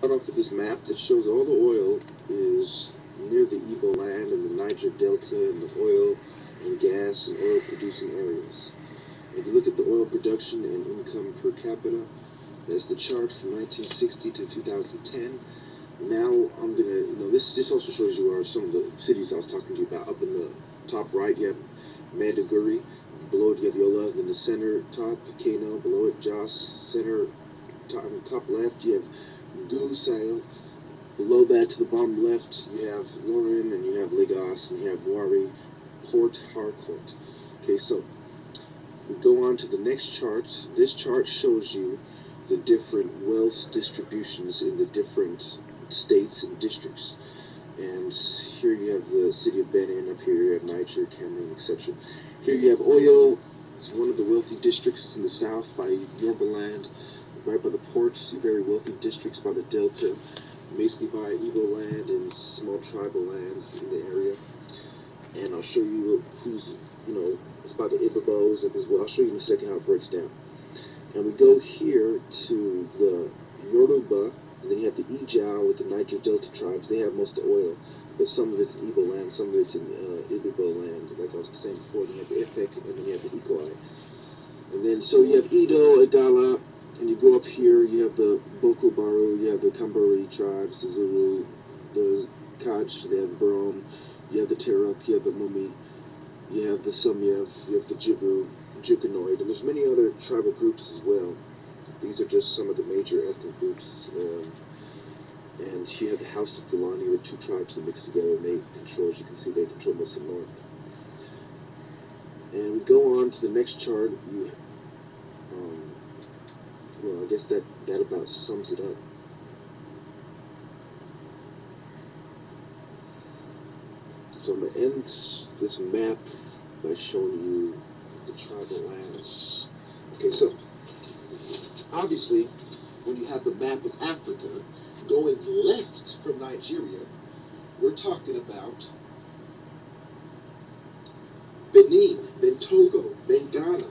Start off with this map that shows all the oil is near the Igbo land and the Niger Delta and the oil and gas and oil producing areas. If you look at the oil production and income per capita, that's the chart from 1960 to 2010. Now I'm gonna, this also shows you where some of the cities I was talking to you about. Up in the top right, you have Maiduguri. Below it, you have Yola. In the center top, Kano. Below it, Jos. Center top left, you have Gusau. Below that, to the bottom left, you have Lauren, and you have Lagos, and you have Wari, Port Harcourt. Okay, so we go on to the next chart. This chart shows you the different wealth distributions in the different states and districts. And here you have the city of Benin, up here you have Niger, Cameroon, etc. Here you have Oyo. It's one of the wealthy districts in the south by Yorubaland, right by the ports, very wealthy districts by the delta, basically by Igbo land and small tribal lands in the area. And I'll show you who's, it's by the Ibibos as well. I'll show you in a second how it breaks down. And we go here to the Yoruba, and then you have the Ijao with the Niger Delta tribes. They have most of the oil, but some of it's in Igbo land, some of it's in Ibibo land, like I was saying before. Then you have the Efek, and then you have the Ikoi. And then, so you have Edo, Adala, and you go up here, you have the Boko Baru, you have the Kambari tribes, the Zulu, the Kaj, they have Brom, you have the Teruk, you have the Mumi, you have the Sumyev, you have the Jibu, Jukanoid, and there's many other tribal groups as well. These are just some of the major ethnic groups. And you have the House of Fulani, the two tribes that mix together, and they control, as you can see, they control most of the north. And we go on to the next chart. Well, I guess that about sums it up. So I'm going to end this map by showing you the tribal lands. Okay, so obviously, when you have the map of Africa going left from Nigeria, we're talking about Benin, then Togo, then Ghana.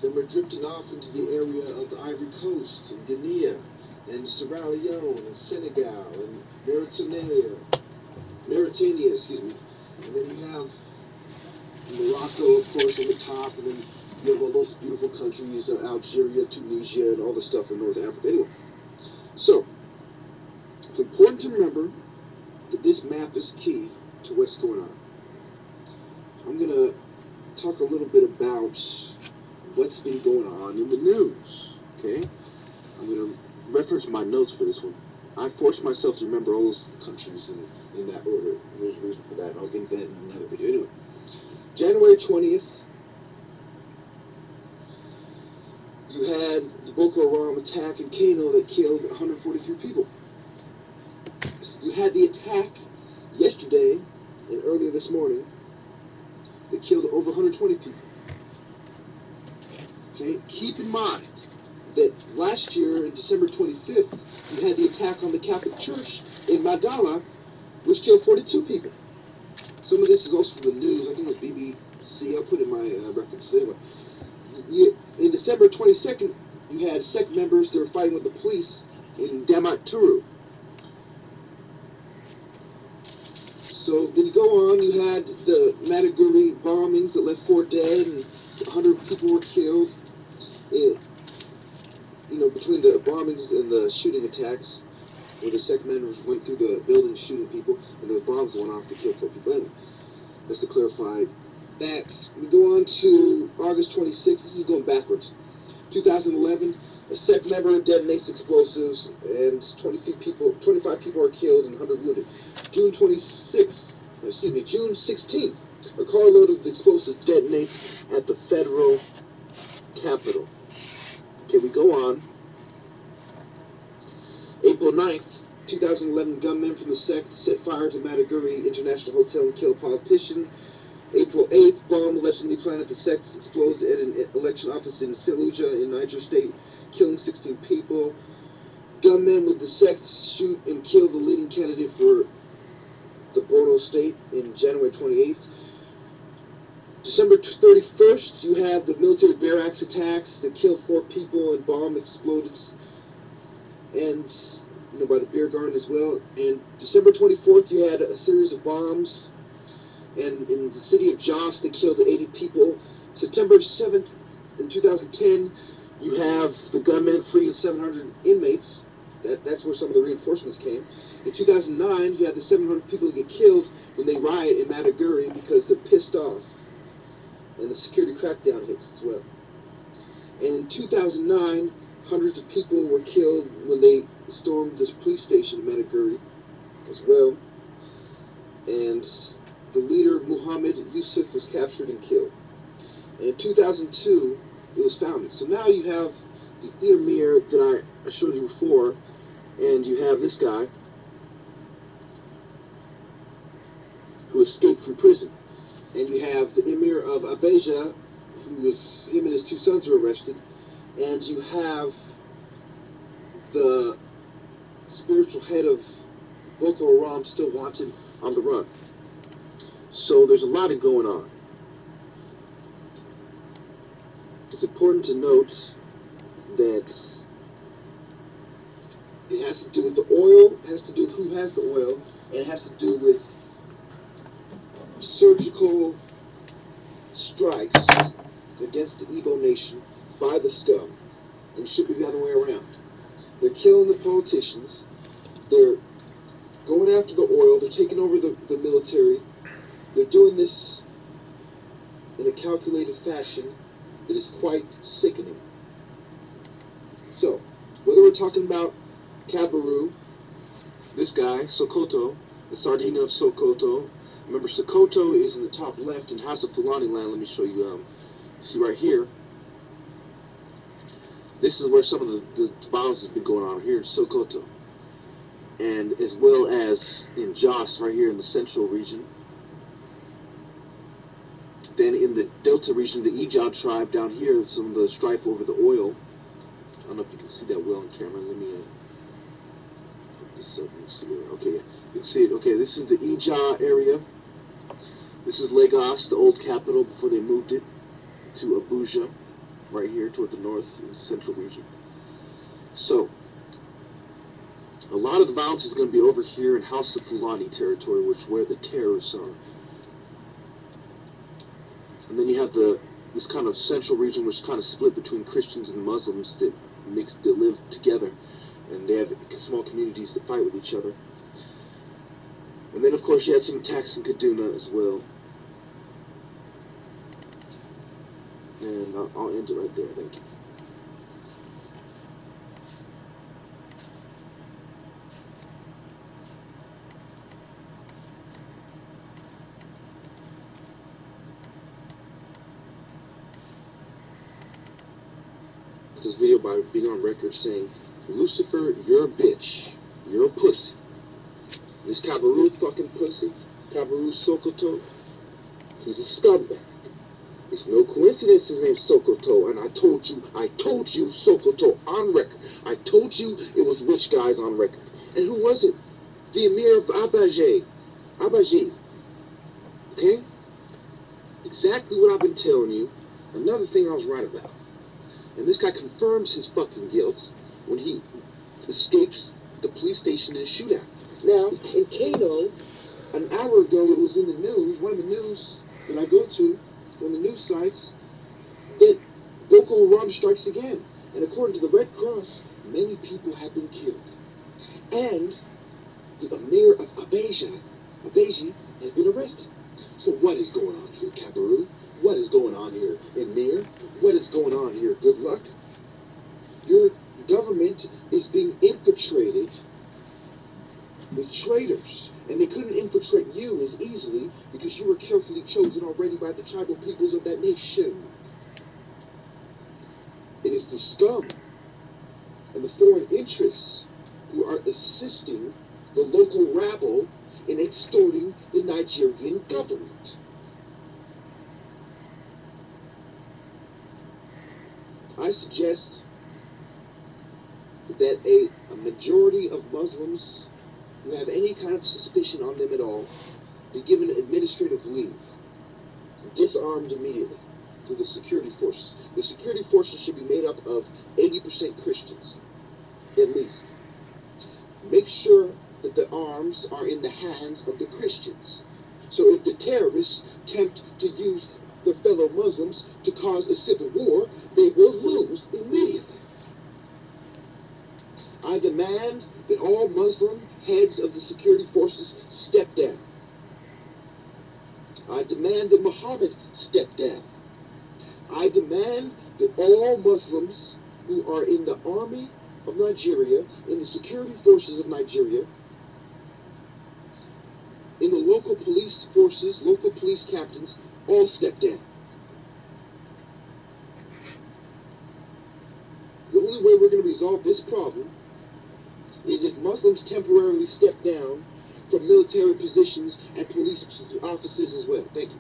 Then we're drifting off into the area of the Ivory Coast, and Guinea, and Sierra Leone, and Senegal, and Mauritania, and then you have Morocco, of course, on the top, and then you have all those beautiful countries, Algeria, Tunisia, and all the stuff in North Africa. Anyway, so it's important to remember that this map is key to what's going on. I'm going to talk a little bit about what's been going on in the news, okay? I'm going to reference my notes for this one. I forced myself to remember all those countries in that order. There's a reason for that, and I'll get into that in another video. Anyway, January 20th, you had the Boko Haram attack in Kano that killed 143 people. You had the attack yesterday and earlier this morning that killed over 120 people. Okay, keep in mind that last year, on December 25th, you had the attack on the Catholic Church in Madala, which killed 42 people. Some of this is also from the news. I think it was BBC. I'll put in my references anyway. In December 22nd, you had sect members that were fighting with the police in Damaturu. So then you go on, you had the Maiduguri bombings that left 4 dead and 100 people were killed. Between the bombings and the shooting attacks, where the sect members went through the building shooting people, and those bombs went off to kill 4 people. Anyway, just to clarify that. We go on to August 26th. This is going backwards. 2011, a sect member detonates explosives, and 25 people are killed and 100 wounded. June 16th, a carload of explosives detonates at the federal capital. Okay, we go on. April 9th, 2011, gunmen from the sect set fire to Maiduguri International Hotel and killed a politician. April 8th, bomb allegedly planted at the sect's explodes at an election office in Seluja in Niger State, killing 16 people. Gunmen with the sect shoot and kill the leading candidate for the Borno State in January 28th. December 31st, you have the military barracks attacks that killed 4 people and bomb exploded, and by the beer garden as well. And December 24th, you had a series of bombs, and in the city of Jos, they killed 80 people. September 7th, in 2010, you have the gunmen freeing 700 inmates. That's where some of the reinforcements came. In 2009, you had the 700 people that get killed when they riot in Maiduguri because they're pissed off. And the security crackdown hits as well. And in 2009, hundreds of people were killed when they stormed this police station in Maiduguri as well. And the leader, Muhammad Yusuf, was captured and killed. And in 2002, it was founded. So now you have the emir that I showed you before, and you have this guy who escaped from prison. And you have the emir of Abeja, him and his 2 sons were arrested, and you have the spiritual head of Boko Haram still wanted on the run. So there's a lot going on. It's important to note that it has to do with the oil, it has to do with who has the oil, and it has to do with surgical strikes against the Igbo nation by the scum. And it should be the other way around. They're killing the politicians, they're going after the oil, they're taking over the military, they're doing this in a calculated fashion that is quite sickening. So, whether we're talking about Kabaru, this guy, Sokoto, the Sardinia of Sokoto. Remember, Sokoto is in the top left in House of Fulani land. Let me show you, see right here. This is where some of the violence has been going on here in Sokoto. And as well as in Jos, right here in the central region. Then in the Delta region, the Ijad tribe down here, some of the strife over the oil. I don't know if you can see that well on camera. Let me put this up and see where. Okay, yeah, you can see it. Okay, this is the Ija area. This is Lagos, the old capital before they moved it to Abuja, right here toward the north in the central region. So, a lot of the violence is going to be over here in House of Fulani territory, which is where the terrorists are. And then you have this kind of central region, which is kind of split between Christians and Muslims that live together, and they have small communities that fight with each other. And then, of course, you had some attacks in Kaduna as well. And I'll end it right there. Thank you. This video by being on record saying, Lucifer, you're a bitch. You're a pussy. This Kabaru fucking pussy, Kabaru Sokoto, he's a scumbag. It's no coincidence his name's Sokoto, and I told you Sokoto on record. I told you it was witch guys on record. And who was it? The Emir of Abaji. Okay? Exactly what I've been telling you. Another thing I was right about. And this guy confirms his fucking guilt when he escapes the police station in a shootout. Now, in Kano, an hour ago it was in the news, one of the news that I go to, on the news sites, that Boko Haram strikes again. And according to the Red Cross, many people have been killed. And the Emir of Abeji has been arrested. So what is going on here, Kabaru? What is going on here, Emir? What is going on here, Good Luck? Your government is being infiltrated with traitors. And they couldn't infiltrate you as easily because you were carefully chosen already by the tribal peoples of that nation. It is the scum and the foreign interests who are assisting the local rabble in extorting the Nigerian government. I suggest that a majority of Muslims who have any kind of suspicion on them at all be given administrative leave disarmed immediately through the security forces. The security forces should be made up of 80% Christians, at least. Make sure that the arms are in the hands of the Christians. So if the terrorists attempt to use their fellow Muslims to cause a civil war, they will lose immediately. I demand that all Muslim heads of the security forces step down. I demand that Muhammad step down. I demand that all Muslims who are in the army of Nigeria, in the security forces of Nigeria, in the local police forces, local police captains, all step down. The only way we're going to resolve this problem is if Muslims temporarily step down from military positions and police offices as well. Thank you.